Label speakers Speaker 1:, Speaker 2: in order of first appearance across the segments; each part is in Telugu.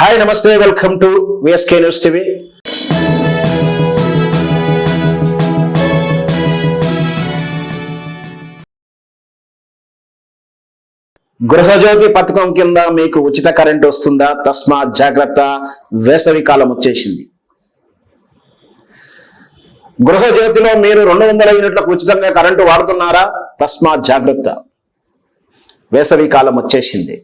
Speaker 1: హాయ్ నమస్తే, welcome to VSK news TV. Gruhajyothi పథకం కింద మీకు ఉచిత కరెంట్ వస్తుందా? తస్మాత్ జాగ్రత్త, వేసవి కాలం వచ్చేసింది. గృహజ్యోతిలో మీరు 200 యూనిట్లకు ఉచితంగా కరెంటు వాడుతున్నారా? తస్మాత్ జాగ్రత్త, వేసవి కాలం వచ్చేసింది.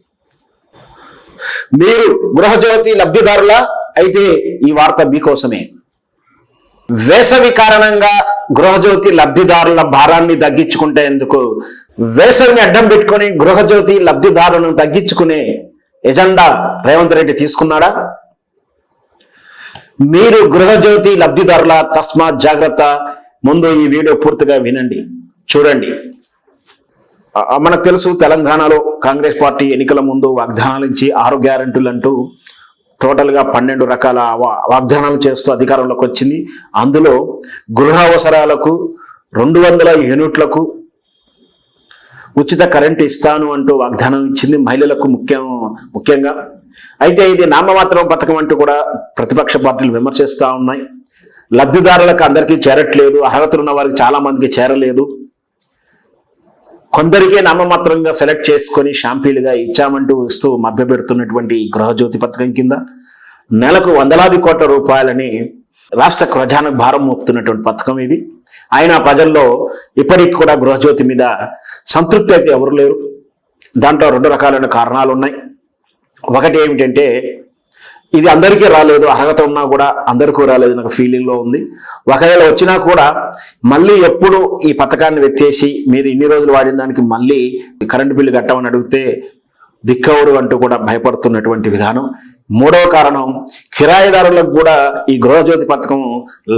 Speaker 1: మీరు గృహజ్యోతి లబ్ధిదారుల అయితే ఈ వార్త మీకోసమే. వేసవి కారణంగా గృహజ్యోతి లబ్ధిదారుల భారాన్ని తగ్గించుకుంటే ఎందుకు? వేసవిని అడ్డం పెట్టుకుని గృహజ్యోతి లబ్ధిదారులను తగ్గించుకునే ఎజెండా రేవంత్ రెడ్డి తీసుకున్నాడా? మీరు గృహజ్యోతి లబ్ధిదారుల తస్మాత్ జాగ్రత్త. ముందు ఈ వీడియో పూర్తిగా వినండి, చూడండి. మనకు తెలుసు, తెలంగాణలో కాంగ్రెస్ పార్టీ ఎన్నికల ముందు వాగ్దానాలు ఇచ్చి 6 గ్యారెంటీలు అంటూ టోటల్గా 12 రకాల వాగ్దానాలు చేస్తూ అధికారంలోకి వచ్చింది. అందులో గృహ అవసరాలకు 200 యూనిట్లకు ఉచిత కరెంట్ ఇస్తాను అంటూ వాగ్దానం ఇచ్చింది, మహిళలకు ముఖ్యంగా. అయితే ఇది నామమాత్రం పథకం అంటూ కూడా ప్రతిపక్ష పార్టీలు విమర్శిస్తూ ఉన్నాయి. లబ్ధిదారులకు అందరికీ చేరట్లేదు, అర్హతలు ఉన్న వారికి చాలా మందికి చేరలేదు, కొందరికే నామమాత్రంగా సెలెక్ట్ చేసుకొని షాంపీలుగా ఇచ్చామంటూ ఇస్తూ మభ్యపెడుతున్నటువంటి గృహజ్యోతి పథకం కింద నెలకు వందలాది కోట్ల రూపాయలని రాష్ట్ర ఖజానాకు భారం మోపుతున్నటువంటి పథకం ఇది. అయినా ప్రజల్లో ఇప్పటికి కూడా గృహజ్యోతి మీద సంతృప్తి అయితే ఎవరు లేరు. దాంట్లో 2 రకాలైన కారణాలు ఉన్నాయి. ఒకటి ఏమిటంటే, ఇది అందరికీ రాలేదు, అర్హత ఉన్నా కూడా అందరికీ రాలేదు నాకు ఫీలింగ్లో ఉంది. ఒకవేళ వచ్చినా కూడా మళ్ళీ ఎప్పుడు ఈ పథకాన్ని ఎత్తేసి మీరు ఇన్ని రోజులు వాడిన దానికి మళ్ళీ కరెంటు బిల్లు కట్టమని అడిగితే దిక్కవరు అంటూ కూడా భయపడుతున్నటువంటి విధానం. 3వ కారణం, కిరాయిదారులకు కూడా ఈ గృహజ్యోతి పథకం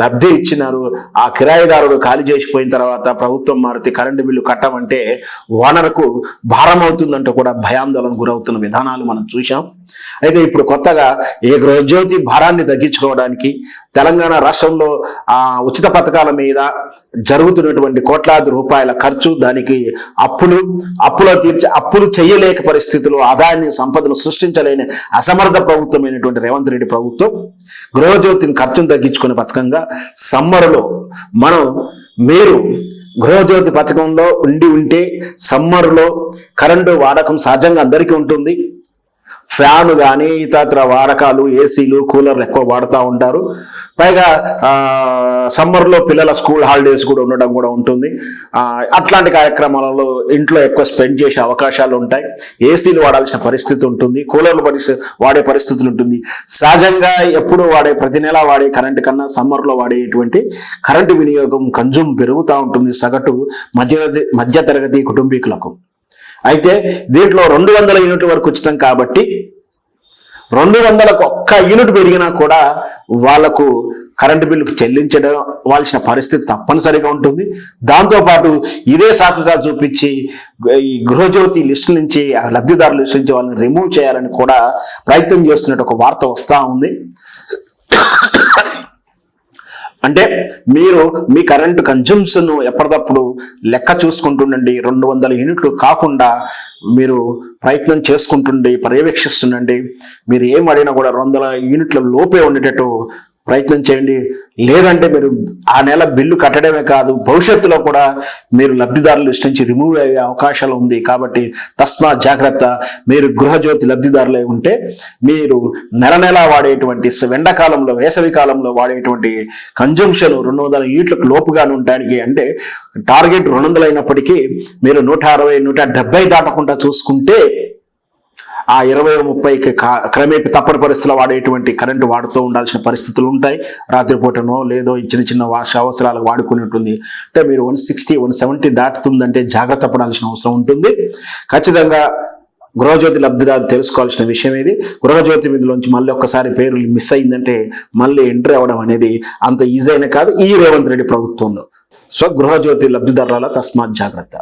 Speaker 1: లబ్ధి ఇచ్చినారు. ఆ కిరాయిదారుడు ఖాళీ చేసిపోయిన తర్వాత ప్రభుత్వం మారితే కరెంటు బిల్లు కట్టమంటే ఓనర్కు భారం అవుతుందంటూ కూడా భయాందోళన గురవుతున్న విధానాలు మనం చూసాం. అయితే ఇప్పుడు కొత్తగా ఈ గృహజ్యోతి భారాన్ని తగ్గించుకోవడానికి తెలంగాణ రాష్ట్రంలో ఉచిత పథకాల మీద జరుగుతున్నటువంటి కోట్లాది రూపాయల ఖర్చు, దానికి అప్పులు చేయలేక పరిస్థితులు, ఆదాయాన్ని సంపదను సృష్టించలేని అసమర్థ ప్రభుత్వమైనటువంటి రేవంత్ రెడ్డి ప్రభుత్వం గృహజ్యోతిని ఖర్చును తగ్గించుకునే పథకంగా సమ్మర్లో మీరు గృహజ్యోతి పథకంలో ఉంటే సమ్మర్లో కరెంటు వాడకం సహజంగా అందరికీ ఉంటుంది. ఫ్యాన్ కానీ ఇతర వాడకాలు, ఏసీలు, కూలర్లు ఎక్కువ వాడుతూ ఉంటారు. పైగా సమ్మర్లో పిల్లల స్కూల్ హాలిడేస్ కూడా ఉండడం కూడా ఉంటుంది. అట్లాంటి కార్యక్రమాలలో ఇంట్లో ఎక్కువ స్పెండ్ చేసే అవకాశాలు ఉంటాయి. ఏసీలు వాడాల్సిన పరిస్థితి ఉంటుంది, కూలర్లు వాడే పరిస్థితులు ఉంటుంది. సహజంగా ఎప్పుడు ప్రతి నెల వాడే కరెంటు కన్నా సమ్మర్లో వాడేటువంటి కరెంటు వినియోగం కన్జ్యూమ్ పెరుగుతూ ఉంటుంది సగటు మధ్యతరగతి కుటుంబీకులకు. అయితే దీంట్లో 200 యూనిట్ల వరకు ఉచితం కాబట్టి 200కు 1 యూనిట్ పెరిగినా కూడా వాళ్లకు కరెంటు బిల్లుకు చెల్లించవలసిన పరిస్థితి తప్పనిసరిగా ఉంటుంది. దాంతోపాటు ఇదే సాకుగా చూపించి ఈ గృహజ్యోతి లిస్టు నుంచి, లబ్ధిదారుల లిస్టు నుంచి వాళ్ళని రిమూవ్ చేయాలని కూడా ప్రయత్నం చేస్తున్నట్టు ఒక వార్త వస్తూ ఉంది. అంటే మీరు మీ కరెంటు కన్జ్యూమ్షన్ ఎప్పటికప్పుడు లెక్క చూసుకుంటుండండి. 200 యూనిట్లు కాకుండా మీరు ప్రయత్నం చేసుకుంటుండి, పర్యవేక్షిస్తుండండి. మీరు ఏం అడిగినా కూడా 200 యూనిట్ల లోపే ఉండేటట్టు ప్రయత్నం చేయండి. లేదంటే మీరు ఆ నెల బిల్లు కట్టడమే కాదు, భవిష్యత్తులో కూడా మీరు లబ్ధిదారుల లిస్ట్ నుంచి రిమూవ్ అయ్యే అవకాశాలు ఉంది. కాబట్టి తస్మాత్ జాగ్రత్త. మీరు గృహజ్యోతి లబ్ధిదారులై ఉంటే మీరు నెల వాడేటువంటి ఎండాకాలంలో, వేసవి కాలంలో వాడేటువంటి కన్జంప్షన్ 200 యూనిట్లకు లోపుగానే ఉండడానికి, అంటే టార్గెట్ 200 అయినప్పటికీ మీరు 160, 170 దాటకుండా చూసుకుంటే ఆ 20-30కి క్రమేపీ తప్పని పరిస్థితుల్లో వాడేటువంటి కరెంటు వాడుతూ ఉండాల్సిన పరిస్థితులు ఉంటాయి. రాత్రిపూటనో లేదో చిన్న వాష అవసరాలకు వాడుకుని ఉంటుంది. అంటే మీరు 160, 170 దాటుతుందంటే జాగ్రత్త పడాల్సిన అవసరం ఉంటుంది. ఖచ్చితంగా గృహజ్యోతి లబ్ధిదారు తెలుసుకోవాల్సిన విషయం ఇది. గృహజ్యోతి మీదలోంచి మళ్ళీ ఒక్కసారి పేరు మిస్ అయిందంటే మళ్ళీ ఎంట్రీ అవ్వడం అనేది అంత ఈజీ అయినా కాదు ఈ రేవంత్ రెడ్డి ప్రభుత్వంలో. సో గృహజ్యోతి లబ్ధిదారుల తస్మాత్ జాగ్రత్త.